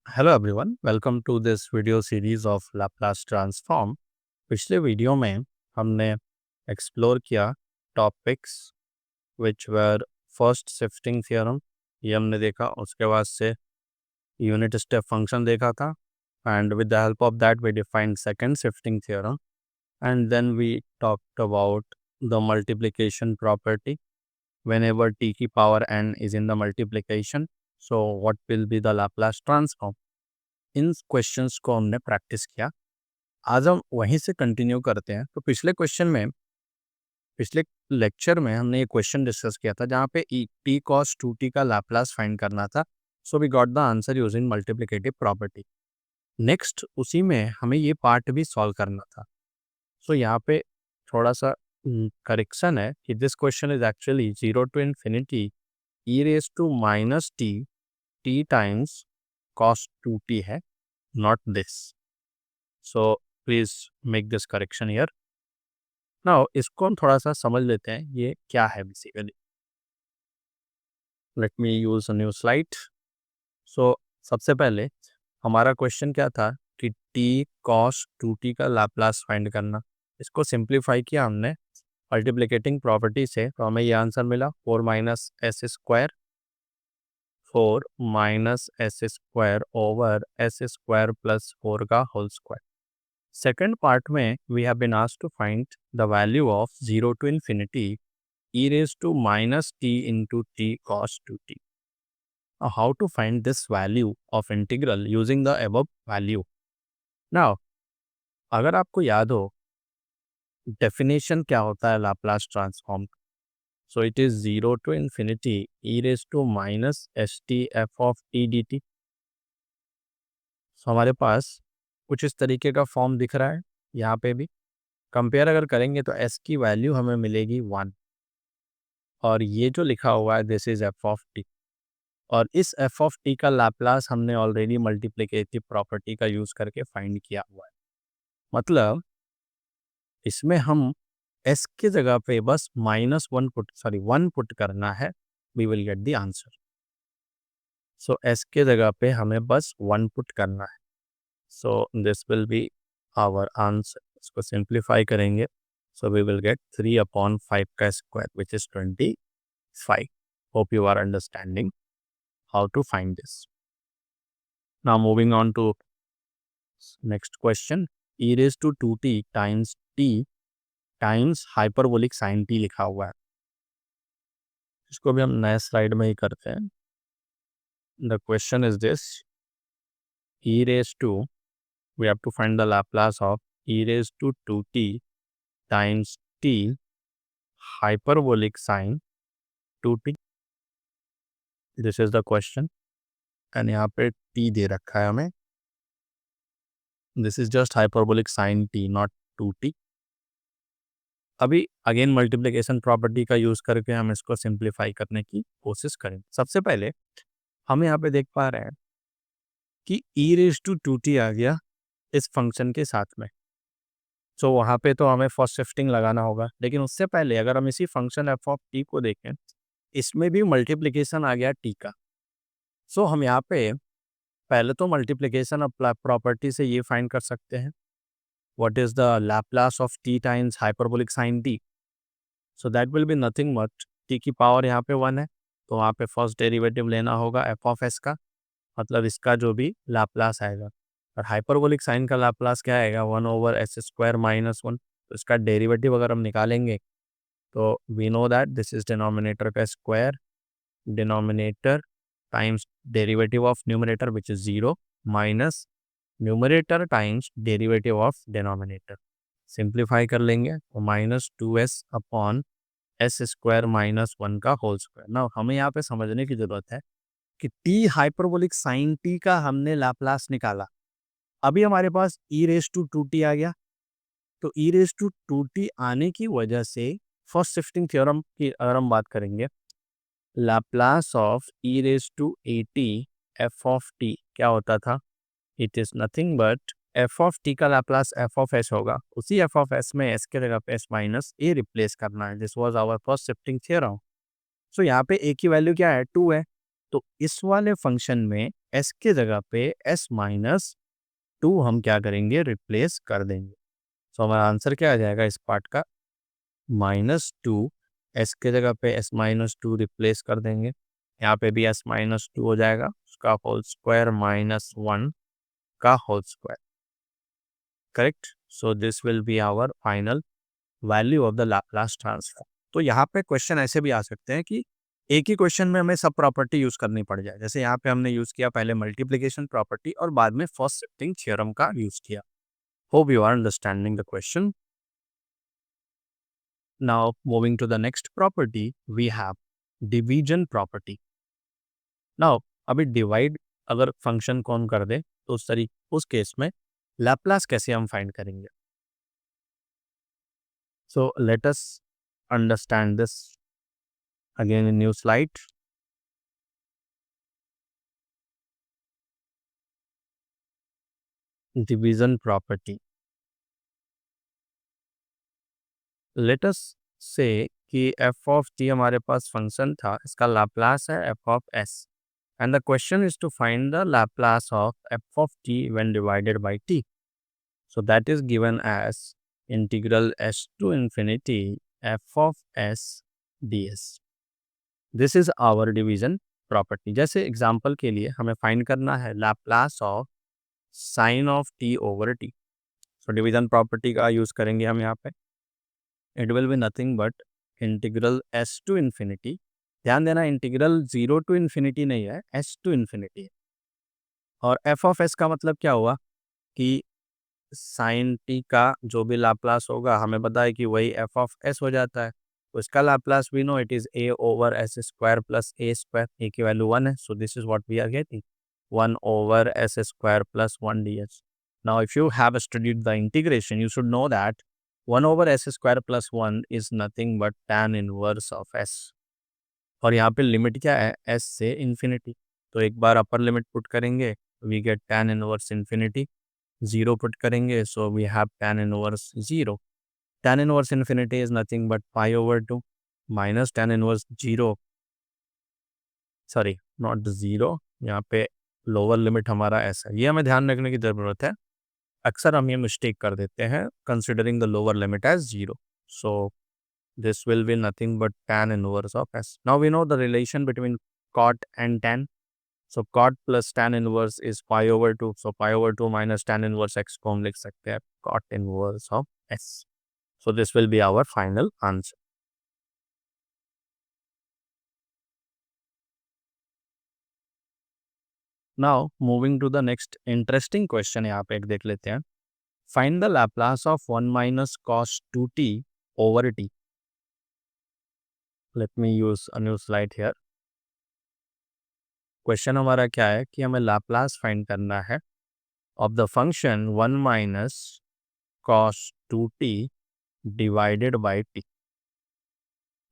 Hello everyone, welcome to this video series of Laplace transform. पिछले video में हमने explore किया topics which were first shifting theorem, ये हमने देखा। उसके बाद से यूनिट स्टेप फंक्शन देखा था, and with the help of that we defined second shifting theorem, and then we talked about the multiplication property whenever t की power n is in the multiplication, so what will be the Laplace transform। In questions को हमने practice किया। आज हम वहीं से continue करते हैं। तो पिछले लेक्चर में हमने ये क्वेश्चन डिस्कस किया था जहाँ पे t cos 2t का लैप्लास फाइंड करना था। So we got the answer using multiplicative property. Next उसी में हमें ये पार्ट भी सॉल्व करना था। सो यहाँ पे थोड़ा सा करेक्शन है कि this question is actually 0 to infinity e raised to minus t times cos 2t है, not this। So please make this correction here। now इसको हम थोड़ा सा समझ लेते हैं ये क्या है basically. let me use a new slide। so सबसे पहले हमारा क्वेश्चन क्या था कि t cos 2t का लाप्लास फाइंड करना। इसको सिंप्लीफाई किया हमने मल्टीप्लिकेटिंग प्रॉपर्टी से, तो हमें ये आंसर मिला 4 minus S square over S square plus 4 का होल स्क्वायर। सेकेंड पार्ट में we have been asked to find the value of 0 to infinity e raised to minus t into t cos 2t। Now how to find this value of integral using the above value। now अगर आपको याद हो definition क्या होता है Laplace transform का, so it is 0 to infinity e raised to minus st f of t dt। सो हमारे पास कुछ इस तरीके का फॉर्म दिख रहा है। यहाँ पे भी कंपेयर अगर करेंगे तो s की वैल्यू हमें मिलेगी 1, और ये जो लिखा हुआ है this is f of t, और इस f of t का लाप्लास हमने ऑलरेडी मल्टीप्लिकेटिव प्रॉपर्टी का यूज करके फाइंड किया हुआ है। मतलब इसमें हम s के जगह पे बस वन पुट करना है, we will get the answer. So s के जगह पे हमें बस 1 पुट करना है। So this will be our answer. इसको सिंप्लीफाई करेंगे, सो वी विल गेट 3/5 का square which is 25। Hope you are understanding how to find this। now moving on to next question। e raised to 2t times t times hyperbolic sin t लिखा हुआ है। इसको भी हम नए slide में ही करते हैं। the question is this, e raised to, we have to find the Laplace of e raised to 2t times t hyperbolic sin 2t। this is the question, and यहाँ पे t दे रखा है हमें। this is just hyperbolic sin t, not 2t। अभी again multiplication property का use करके हम इसको सिंप्लीफाई करने की कोशिश करें। सबसे पहले हम यहाँ पे देख पा रहे हैं कि e raised to 2t आ गया इस फंक्शन के साथ में। सो वहाँ पे तो हमें फर्स्ट शिफ्टिंग लगाना होगा, लेकिन उससे पहले अगर हम इसी फंक्शन f of t को देखें, इसमें भी मल्टीप्लिकेशन आ गया t का। सो हम यहाँ पे पहले तो मल्टीप्लिकेशन ऑफ प्रॉपर्टी से ये फाइंड कर सकते हैं what is the Laplace of t times hyperbolic sine t। So that will be nothing but t की पावर यहाँ पे 1 है, तो वहाँ पे फर्स्ट डेरिवेटिव लेना होगा f of s का, मतलब इसका जो भी लाप्लास आएगा। और हाइपरबोलिक साइन का लाप्लास क्या आएगा 1/s² - 1। तो इसका डेरिवेटिव अगर हम निकालेंगे तो we know that this is denominator का square, denominator times derivative of numerator which is 0 minus numerator times derivative of denominator. Simplify कर लेंगे तो -2s/s² - 1 का होल स्क्वायर। ना हमें यहाँ पे समझने की जरूरत है कि t हाइपरबोलिक साइन t का हमने लाप्लास निकाला, अभी हमारे पास e raised to 2t आ गया। तो e raised to 2t आने की वजह से फर्स्ट शिफ्टिंग थ्योरम की अगर हम बात करेंगे, Laplace of e raised to at f of t क्या होता था, it is nothing but f of t का लाप्लास f of s होगा। उसी f of s में s के जगह पे s माइनस a रिप्लेस करना है। This was our first shifting theorem. So यहाँ पे a की वैल्यू क्या है 2 है, तो इस वाले फंक्शन में s के जगह पे s माइनस टू हम क्या करेंगे, रिप्लेस कर देंगे। तो हमारा आंसर क्या आ जाएगा इस पार्ट का, -2, s के जगह पे s माइनस टू रिप्लेस कर देंगे, यहाँ पे भी s माइनस टू हो जाएगा, उसका होल स्क्वायर -1 का whole square, correct. So this will be our final value of the Laplace transform. तो यहाँ पे क्वेश्चन ऐसे भी आ सकते हैं कि एक ही क्वेश्चन में हमें सब प्रॉपर्टी यूज करनी पड़ जाए, जैसे यहाँ पे हमने यूज किया पहले मल्टीप्लिकेशन प्रॉपर्टी और बाद में फर्स्ट शिफ्टिंग थ्योरम का यूज किया। Hope you are understanding the question. Now moving to the next property we have division property. Now अभी डिवाइड अगर फंक्शन कौन कर दे तो उस केस में लैप्लास कैसे हम फाइंड करेंगे। So let us understand this again in new slide. Division property. Let us say कि f of t हमारे पास फंक्शन था, इसका लाप्लास है f of s and the question is to find the Laplace of f of t when divided by t. So that is given as integral s to infinity f of s ds. This is our division property. जैसे example के लिए हमें find करना है Laplace of sine of T over T. So division property का use करेंगे हम यहाँ पे। It will be nothing but integral S to infinity. ध्यान देना इंटीग्रल 0 टू इन्फिनिटी नहीं है, एस टू इन्फिनिटी है। और एफ ऑफ एस का मतलब क्या हुआ कि साइन टी का जो भी लाप्लास होगा हमें पता है कि वही एफ ऑफ एस हो जाता है। तो इसका Laplace we know it is A over S square plus A square, A की वैल्यू 1 है। So this is what we are getting 1 over s square plus 1 ds. Now, if you have studied the integration, you should know that 1 over s square plus 1 is nothing but tan inverse of s. और यहाँ पे limit क्या है, s से infinity. तो एक बार upper limit put करेंगे, we get tan inverse infinity. 0 put करेंगे, so we have tan inverse 0। tan inverse infinity is nothing but pi over 2 minus tan inverse 0, sorry not 0, यहाँ पे लोअर लिमिट हमारा ऐसा है, ये हमें ध्यान रखने की ज़रूरत है। अक्सर हम ये मिस्टेक कर देते हैं considering the lower limit as 0। So this will be nothing but tan inverse of s. Now we know the relation between cot and tan. So cot plus tan inverse is pi over 2, so pi over 2 minus tan inverse x को हम लिख सकते हैं cot inverse of s. So this will be our final answer. Now moving to the next interesting question यहाँ पे एक देख लेते हैं। Find the Laplace of 1 minus cos 2t over t. Let me use a new slide here. Question हमारा क्या है कि हमें लैप्लास फाइंड करना है of the function 1 minus cos 2t divided by t।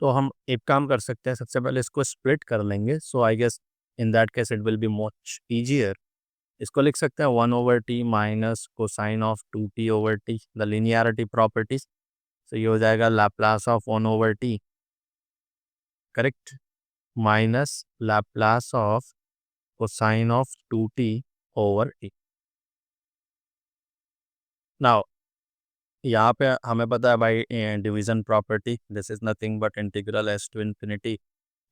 तो हम एक काम कर सकते हैं, सबसे पहले इसको स्प्लिट कर लेंगे। So I guess in that case it will be much easier. इसको लिख सकते हैं 1 over T minus cosine of 2t over T, the linearity properties. तो ये हो जाएगा Laplace of 1 over T, correct, minus Laplace of cosine of 2t over T. Now यहाँ पे हमें पता है भाई division property, this is nothing but integral S to infinity,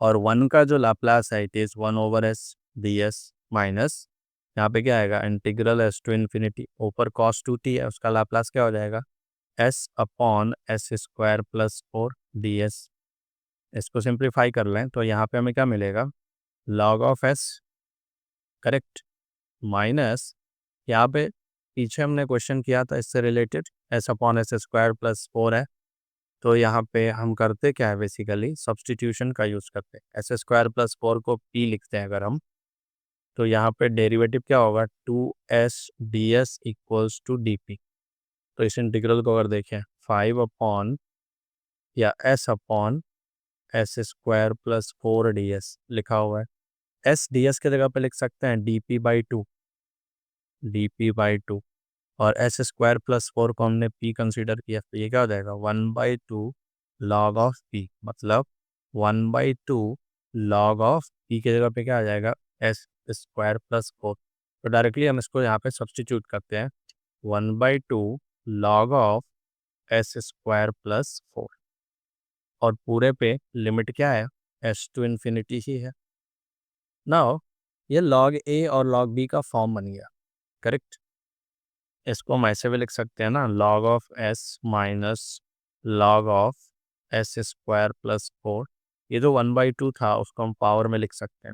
और 1 का जो लैप्लास है it is 1 over S D S minus यहाँ पे क्या आएगा इंटीग्रल एस टू इन्फिनिटी, ऊपर कॉस 2t है उसका लैप्लास क्या हो जाएगा S upon S square plus 4 D S. इसको सिंप्लीफाई कर लें तो यहाँ पे हमें क्या मिलेगा log of S, correct, minus यहाँ पे पीछे हमने क्वेश्चन किया था इससे related S upon S square plus 4 है। तो यहाँ पे हम करते क्या है बेसिकली सब्सटीट्यूशन का यूज़ करते हैं, एस स्क्वायर प्लस 4 को p लिखते हैं अगर हम, तो यहाँ पे डेरिवेटिव क्या होगा 2s ds equals to D. तो इस इंटीग्रल को अगर देखें 5 अपॉन या s upon S square plus 4 D S लिखा हुआ है, एस डी एस के जगह पे लिख सकते हैं डी पी बाई टू, और एस स्क्वायर प्लस 4 को हमने p कंसीडर किया, तो ये क्या हो जाएगा 1/2 लॉग ऑफ p, मतलब 1/2 लॉग ऑफ p की जगह पे क्या आ जाएगा एस स्क्वायर प्लस 4। तो डायरेक्टली हम इसको यहाँ पे सब्सटीट्यूट करते हैं 1/2 log of S square plus 4 और पूरे पे लिमिट क्या है एस टू इन्फिनिटी ही है। नाउ ये log a और log b का फॉर्म बन गया, करेक्ट। इसको हम ऐसे भी लिख सकते हैं ना, log of s minus log of S square plus 4। ये जो 1/2 था उसको हम पावर में लिख सकते हैं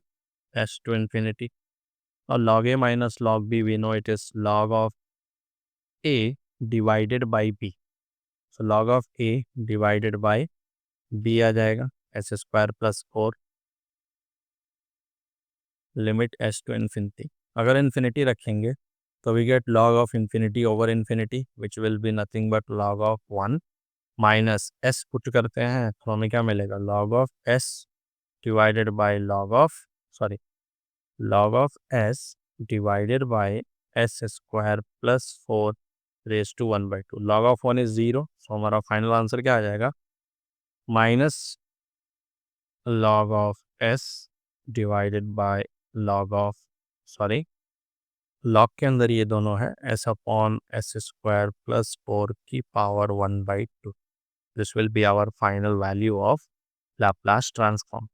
एस टू इन्फिनिटी। और log a minus log b we know it is log of a divided by b। So log of a divided by b आ जाएगा S square plus 4 limit S to infinity. अगर infinity रखेंगे तो we get log of infinity over infinity which will be nothing but log of 1 minus S put करते हैं तो हमें क्या मिलेगा log of S divided by log of S divided by S square plus 4 raise to 1/2। log of 1 is 0, so हमारा final answer क्या आ जाएगा minus log of s divided by log of log के अंदर ये दोनों है s upon S square plus 4 की power 1/2। This will be our final value of Laplace transform.